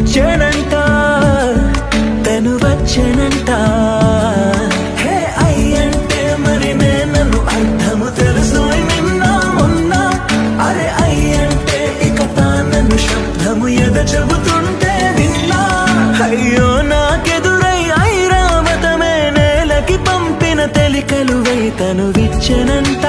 వచ్చానంట తను వచ్చానంట హే అయ్యంటే మరి నేను అర్థము తెలుసు నిన్న మొన్న అరే అయ్యంటే ఇక తానను శబ్దము ఎద చెబుతుంటే విన్నా అయ్యో నాకెదురై ఐరావతమే నేలకి పంపిన తెలికలువై తను విచ్చనంట